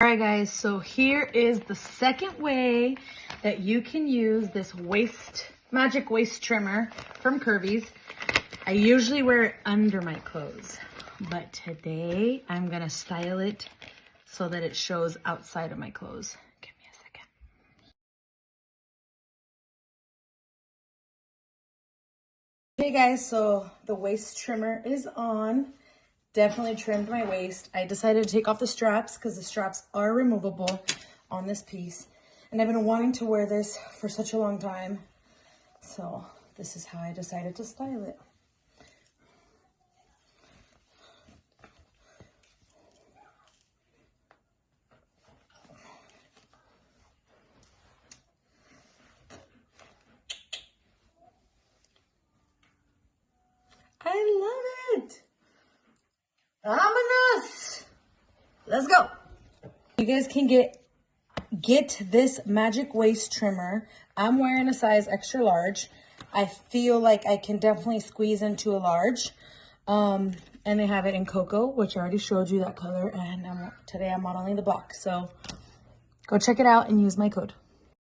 All right, guys, so here is the second way that you can use this magic waist trimmer from Curvy's. I usually wear it under my clothes, but today I'm gonna style it so that it shows outside of my clothes. Give me a second. Hey guys, so the waist trimmer is on. Definitely trimmed my waist. I decided to take off the straps because the straps are removable on this piece. And I've been wanting to wear this for such a long time. So this is how I decided to style it. I love it. Ominous. Let's go. You guys can get this magic waist trimmer. I'm wearing a size extra large. I feel like I can definitely squeeze into a large. And they have it in cocoa, which I already showed you that color. And today I'm modeling the black. So go check it out and use my code.